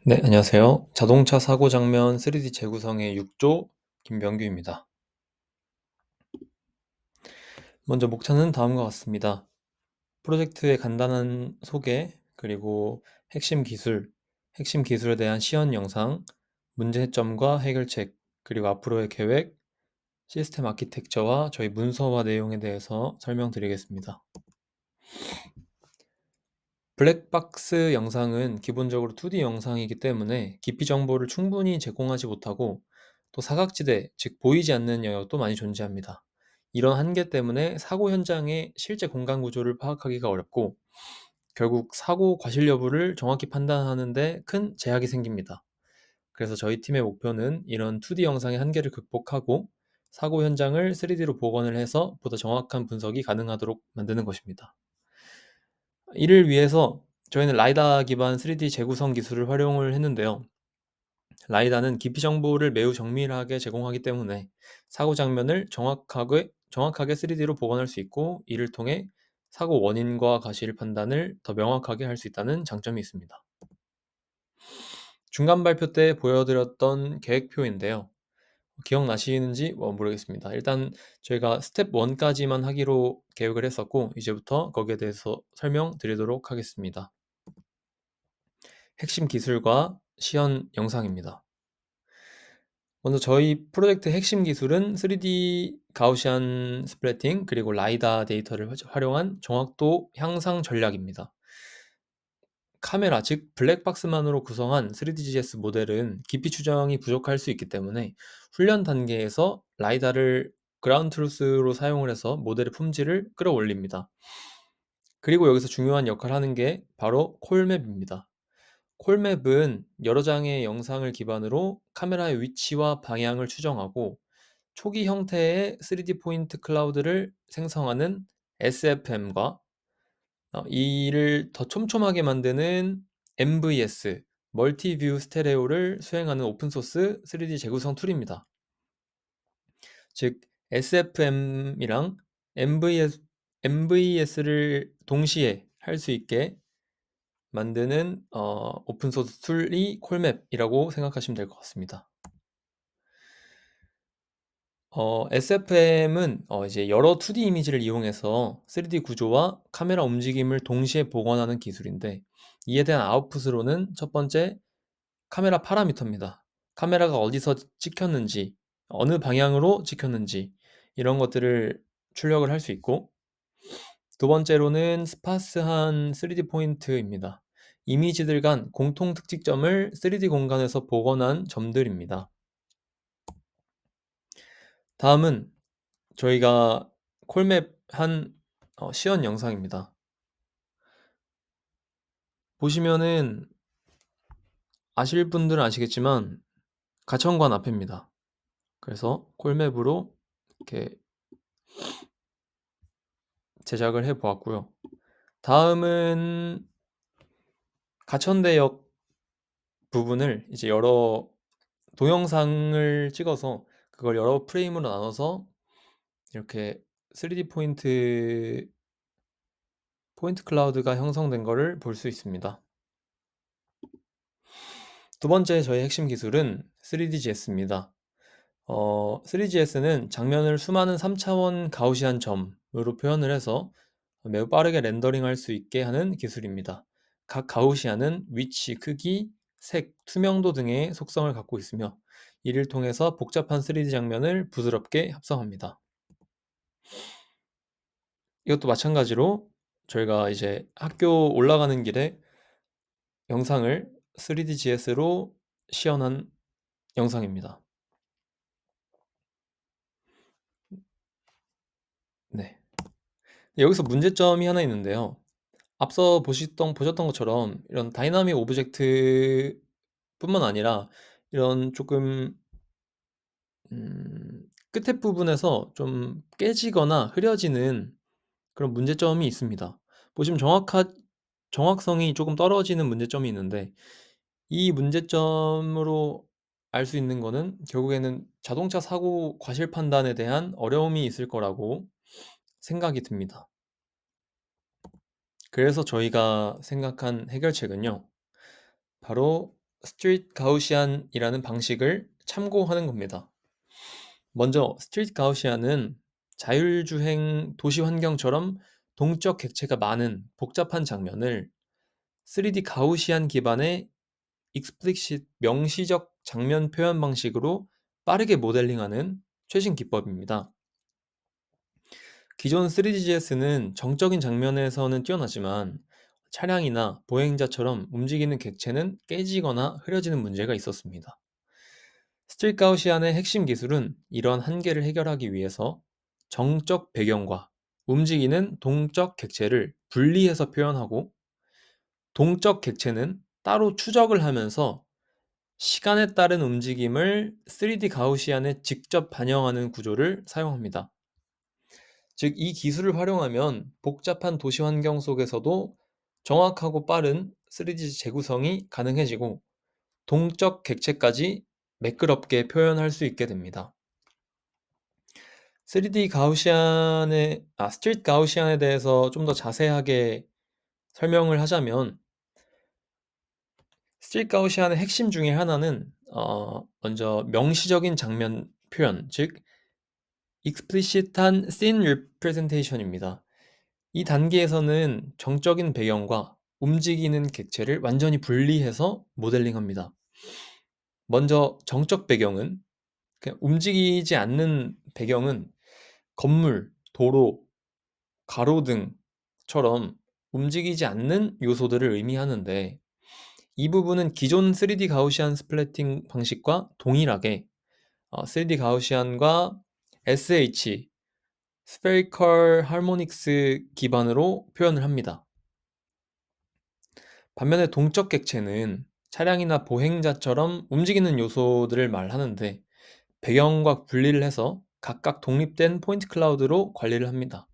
네, 안녕하세요. 자동차 사고 장면 3D 재구성의 6조 김병규입니다. 먼저 목차는 다음과 같습니다. 프로젝트의 간단한 소개, 그리고 핵심 기술에 대한 시연 영상, 문제점과 해결책, 그리고 앞으로의 계획, 시스템 아키텍처와 저희 문서화 내용에 대해서 설명드리겠습니다. 블랙박스 영상은 기본적으로 2D 영상이기 때문에 깊이 정보를 충분히 제공하지 못하고 또 사각지대, 즉 보이지 않는 영역도 많이 존재합니다. 이런 한계 때문에 사고 현장의 실제 공간 구조를 파악하기가 어렵고 결국 사고 과실 여부를 정확히 판단하는 데 큰 제약이 생깁니다. 그래서 저희 팀의 목표는 이런 2D 영상의 한계를 극복하고 사고 현장을 3D로 복원을 해서 보다 정확한 분석이 가능하도록 만드는 것입니다. 이를 위해서 저희는 라이다 기반 3D 재구성 기술을 활용을 했는데요. 라이다는 깊이 정보를 매우 정밀하게 제공하기 때문에 사고 장면을 정확하게 3D로 복원할 수 있고, 이를 통해 사고 원인과 과실 판단을 더 명확하게 할 수 있다는 장점이 있습니다. 중간 발표 때 보여드렸던 계획표인데요. 기억나시는지 모르겠습니다. 일단 저희가 스텝 1까지만 하기로 계획을 했었고, 이제부터 거기에 대해서 설명드리도록 하겠습니다. 핵심 기술과 시연 영상입니다. 먼저 저희 프로젝트 핵심 기술은 3D 가우시안 스플래팅 그리고 라이다 데이터를 활용한 정확도 향상 전략입니다. 카메라, 즉 블랙박스만으로 구성한 3DGS 모델은 깊이 추정이 부족할 수 있기 때문에 훈련 단계에서 라이다를 그라운드 트루스로 사용을 해서 모델의 품질을 끌어올립니다. 그리고 여기서 중요한 역할을 하는 게 바로 콜맵입니다. 콜맵은 여러 장의 영상을 기반으로 카메라의 위치와 방향을 추정하고 초기 형태의 3D 포인트 클라우드를 생성하는 SFM과 이를 더 촘촘하게 만드는 MVS, 멀티뷰 스테레오를 수행하는 오픈소스 3D 재구성 툴입니다. 즉 SFM이랑 MVS를 동시에 할 수 있게 만드는 오픈소스 툴이 콜맵이라고 생각하시면 될 것 같습니다. SFM은 이제 여러 2D 이미지를 이용해서 3D 구조와 카메라 움직임을 동시에 복원하는 기술인데, 이에 대한 아웃풋으로는 첫 번째 카메라 파라미터입니다. 카메라가 어디서 찍혔는지, 어느 방향으로 찍혔는지 이런 것들을 출력을 할 수 있고, 두 번째로는 스파스한 3D 포인트입니다. 이미지들 간 공통 특징점을 3D 공간에서 복원한 점들입니다. 다음은 저희가 콜맵 한 시연 영상입니다. 보시면은 아실 분들은 아시겠지만 가천관 앞입니다. 그래서 콜맵으로 이렇게 제작을 해 보았고요. 다음은 가천대역 부분을 이제 여러 동영상을 찍어서 그걸 여러 프레임으로 나눠서 이렇게 3D 포인트 클라우드가 형성된 거를 볼 수 있습니다. 두 번째 저희 핵심 기술은 3DGS입니다. 3GS는 장면을 수많은 3차원 가우시안 점으로 표현을 해서 매우 빠르게 렌더링할 수 있게 하는 기술입니다. 각 가우시안은 위치, 크기, 색, 투명도 등의 속성을 갖고 있으며 이를 통해서 복잡한 3D 장면을 부드럽게 합성합니다. 이것도 마찬가지로 저희가 이제 학교 올라가는 길에 영상을 3DGS로 시연한 영상입니다. 네. 여기서 문제점이 하나 있는데요. 앞서 보셨던 것처럼 이런 다이나믹 오브젝트 뿐만 아니라 이런 조금 끝에 부분에서 좀 깨지거나 흐려지는 그런 문제점이 있습니다. 보시면 정확성이 조금 떨어지는 문제점이 있는데, 이 문제점으로 알 수 있는 거는 결국에는 자동차 사고 과실 판단에 대한 어려움이 있을 거라고 생각이 듭니다. 그래서 저희가 생각한 해결책은요, 바로 스트릿 가우시안이라는 방식을 참고하는 겁니다. 먼저 스트릿 가우시안은 자율주행 도시 환경처럼 동적 객체가 많은 복잡한 장면을 3D 가우시안 기반의 익스플리시트 명시적 장면 표현 방식으로 빠르게 모델링하는 최신 기법입니다. 기존 3DGS는 정적인 장면에서는 뛰어나지만 차량이나 보행자처럼 움직이는 객체는 깨지거나 흐려지는 문제가 있었습니다. 스트릿 가우시안의 핵심 기술은 이런 한계를 해결하기 위해서 정적 배경과 움직이는 동적 객체를 분리해서 표현하고, 동적 객체는 따로 추적을 하면서 시간에 따른 움직임을 3D 가우시안에 직접 반영하는 구조를 사용합니다. 즉, 이 기술을 활용하면 복잡한 도시 환경 속에서도 정확하고 빠른 3D 재구성이 가능해지고 동적 객체까지 매끄럽게 표현할 수 있게 됩니다. 스트릿 가우시안에 대해서 좀 더 자세하게 설명을 하자면, 스트릿 가우시안의 핵심 중에 하나는 먼저 명시적인 장면 표현, 즉 explicit한 scene representation입니다. 이 단계에서는 정적인 배경과 움직이는 객체를 완전히 분리해서 모델링합니다. 먼저 정적 배경은, 그냥 움직이지 않는 배경은 건물, 도로, 가로등처럼 움직이지 않는 요소들을 의미하는데, 이 부분은 기존 3D 가우시안 스플래팅 방식과 동일하게 3D 가우시안과 SH, Spherical Harmonics 기반으로 표현을 합니다. 반면에 동적 객체는 차량이나 보행자처럼 움직이는 요소들을 말하는데, 배경과 분리를 해서 각각 독립된 포인트 클라우드로 관리를 합니다.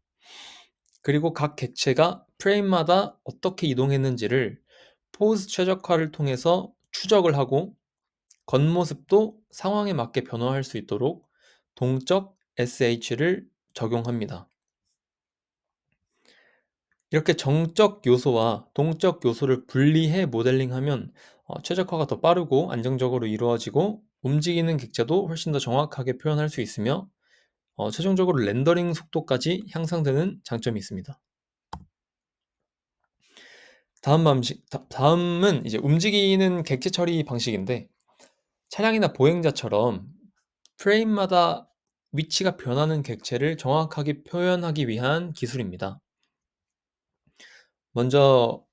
그리고 각 객체가 프레임마다 어떻게 이동했는지를 포즈 최적화를 통해서 추적을 하고, 겉모습도 상황에 맞게 변화할 수 있도록 동적 SH를 적용합니다. 이렇게 정적 요소와 동적 요소를 분리해 모델링하면 최적화가 더 빠르고 안정적으로 이루어지고 움직이는 객체도 훨씬 더 정확하게 표현할 수 있으며 최종적으로 렌더링 속도까지 향상되는 장점이 있습니다. 다음은 이제 움직이는 객체 처리 방식인데, 차량이나 보행자처럼 프레임마다 위치가 변하는 객체를 정확하게 표현하기 위한 기술입니다. 먼저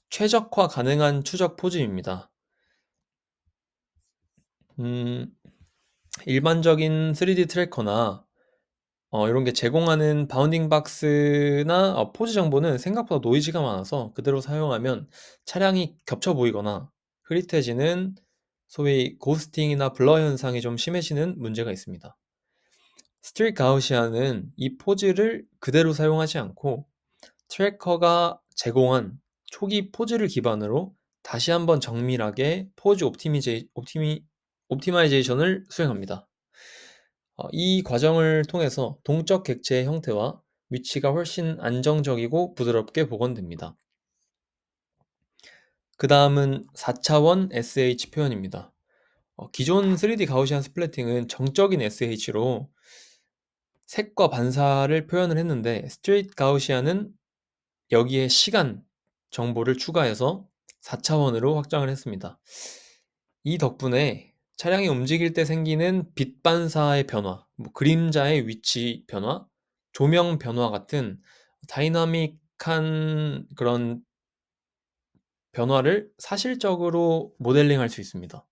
최적화 가능한 추적 포즈입니다. 일반적인 3D 트래커나 이런 게 제공하는 바운딩 박스나 포즈 정보는 생각보다 노이즈가 많아서 그대로 사용하면 차량이 겹쳐 보이거나 흐릿해지는, 소위 고스팅이나 블러 현상이 좀 심해지는 문제가 있습니다. 스트릿 가우시안은 이 포즈를 그대로 사용하지 않고 트래커가 제공한 초기 포즈를 기반으로 다시 한번 정밀하게 포즈 옵티마이제이션을 수행합니다. 이 과정을 통해서 동적 객체의 형태와 위치가 훨씬 안정적이고 부드럽게 복원됩니다. 그 다음은 4차원 SH 표현입니다. 기존 3D 가우시안 스플래팅은 정적인 SH로 색과 반사를 표현을 했는데, 스트레이트 가우시안은 여기에 시간 정보를 추가해서 4차원으로 확장을 했습니다. 이 덕분에 차량이 움직일 때 생기는 빛 반사의 변화, 그림자의 위치 변화, 조명 변화 같은 다이나믹한 그런 변화를 사실적으로 모델링할 수 있습니다.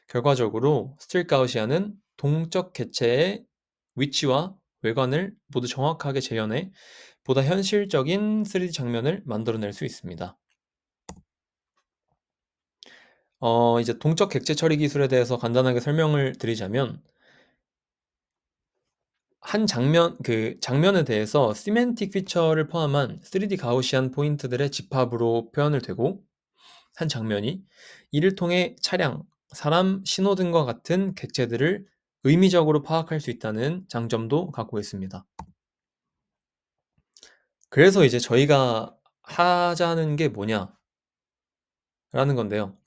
결과적으로 스트릿 가우시안은 동적 객체의 위치와 외관을 모두 정확하게 재현해 보다 현실적인 3D 장면을 만들어낼 수 있습니다. 이제 동적 객체 처리 기술에 대해서 간단하게 설명을 드리자면, 그 장면에 대해서 시멘틱 피처를 포함한 3D 가우시안 포인트들의 집합으로 표현을 되고, 한 장면이 이를 통해 차량, 사람, 신호등과 같은 객체들을 의미적으로 파악할 수 있다는 장점도 갖고 있습니다. 그래서 이제 저희가 하자는 게 뭐냐라는 건데요.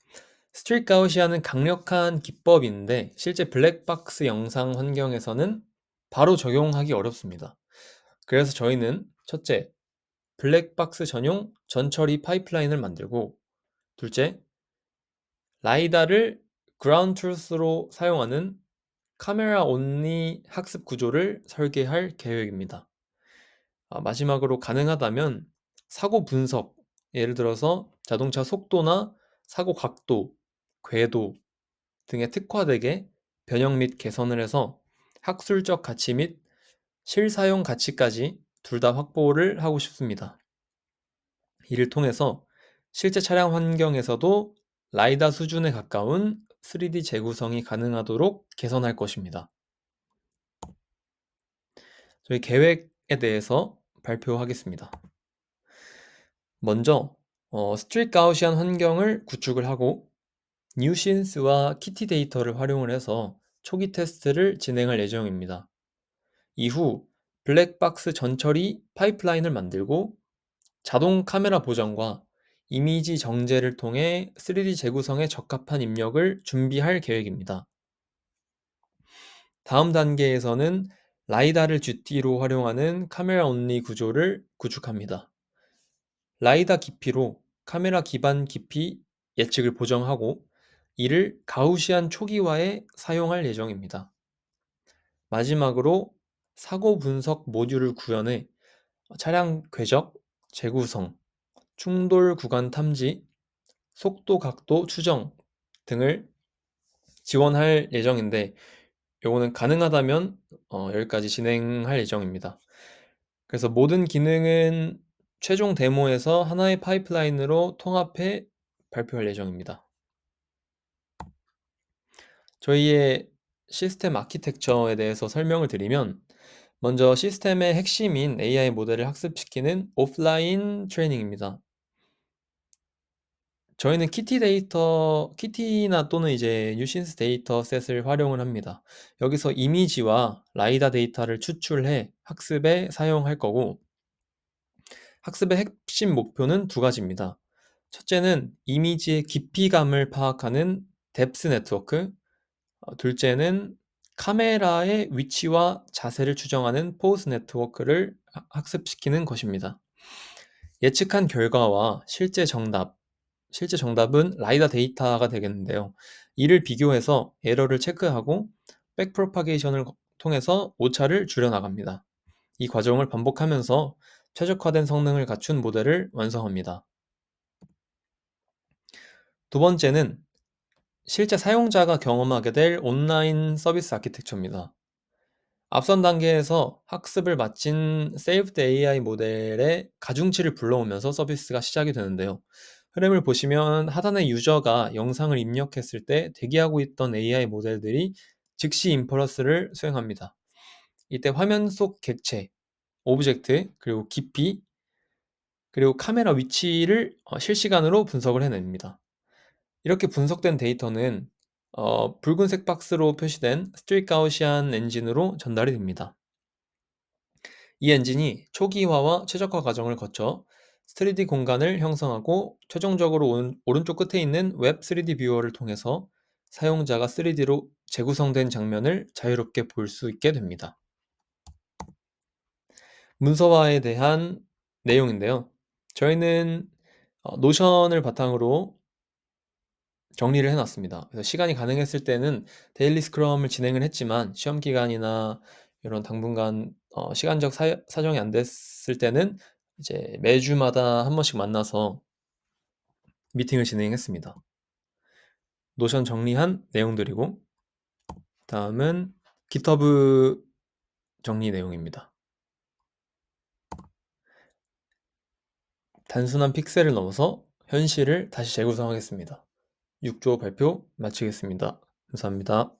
스트릿 가우시안은 강력한 기법인데 실제 블랙박스 영상 환경에서는 바로 적용하기 어렵습니다. 그래서 저희는 첫째, 블랙박스 전용 전처리 파이프라인을 만들고, 둘째, 라이다를 그라운드 트루스로 사용하는 카메라 온리 학습 구조를 설계할 계획입니다. 마지막으로 가능하다면 사고 분석, 예를 들어서 자동차 속도나 사고 각도, 궤도 등에 특화되게 변형 및 개선을 해서 학술적 가치 및 실사용 가치까지 둘 다 확보를 하고 싶습니다. 이를 통해서 실제 차량 환경에서도 라이다 수준에 가까운 3D 재구성이 가능하도록 개선할 것입니다. 저희 계획에 대해서 발표하겠습니다. 먼저 스트릿 가우시안 환경을 구축을 하고 뉴신스와 키티 데이터를 활용을 해서 초기 테스트를 진행할 예정입니다. 이후 블랙박스 전처리 파이프라인을 만들고 자동 카메라 보정과 이미지 정제를 통해 3D 재구성에 적합한 입력을 준비할 계획입니다. 다음 단계에서는 라이다를 GT로 활용하는 카메라 온리 구조를 구축합니다. 라이다 깊이로 카메라 기반 깊이 예측을 보정하고 이를 가우시안 초기화에 사용할 예정입니다. 마지막으로 사고 분석 모듈을 구현해 차량 궤적, 재구성, 충돌 구간 탐지, 속도 각도 추정 등을 지원할 예정인데, 요거는 가능하다면 여기까지 진행할 예정입니다. 그래서 모든 기능은 최종 데모에서 하나의 파이프라인으로 통합해 발표할 예정입니다. 저희의 시스템 아키텍처에 대해서 설명을 드리면, 먼저 시스템의 핵심인 AI 모델을 학습시키는 오프라인 트레이닝입니다. 저희는 키티나 또는 이제 뉴신스 데이터셋을 활용을 합니다. 여기서 이미지와 라이다 데이터를 추출해 학습에 사용할 거고, 학습의 핵심 목표는 두 가지입니다. 첫째는 이미지의 깊이감을 파악하는 뎁스 네트워크, 둘째는 카메라의 위치와 자세를 추정하는 포스 네트워크를 학습시키는 것입니다. 예측한 결과와 실제 정답은 라이다 데이터가 되겠는데요. 이를 비교해서 에러를 체크하고 백프로파게이션을 통해서 오차를 줄여나갑니다. 이 과정을 반복하면서 최적화된 성능을 갖춘 모델을 완성합니다. 두 번째는 실제 사용자가 경험하게 될 온라인 서비스 아키텍처입니다. 앞선 단계에서 학습을 마친 Saved AI 모델의 가중치를 불러오면서 서비스가 시작이 되는데요. 흐름을 보시면 하단의 유저가 영상을 입력했을 때 대기하고 있던 AI 모델들이 즉시 인퍼런스를 수행합니다. 이때 화면 속 객체, 오브젝트, 그리고 깊이, 그리고 카메라 위치를 실시간으로 분석을 해냅니다. 이렇게 분석된 데이터는 붉은색 박스로 표시된 스트릿 가우시안 엔진으로 전달이 됩니다. 이 엔진이 초기화와 최적화 과정을 거쳐 3D 공간을 형성하고 최종적으로 오른쪽 끝에 있는 웹 3D 뷰어를 통해서 사용자가 3D로 재구성된 장면을 자유롭게 볼 수 있게 됩니다. 문서화에 대한 내용인데요. 저희는 노션을 바탕으로 정리를 해놨습니다. 그래서 시간이 가능했을 때는 데일리 스크럼을 진행을 했지만 시험 기간이나 이런 당분간 시간적 사정이 안 됐을 때는 이제 매주마다 한 번씩 만나서 미팅을 진행했습니다. 노션 정리한 내용들이고, 다음은 GitHub 정리 내용입니다. 단순한 픽셀을 넘어서 현실을 다시 재구성하겠습니다. 6조 발표 마치겠습니다. 감사합니다.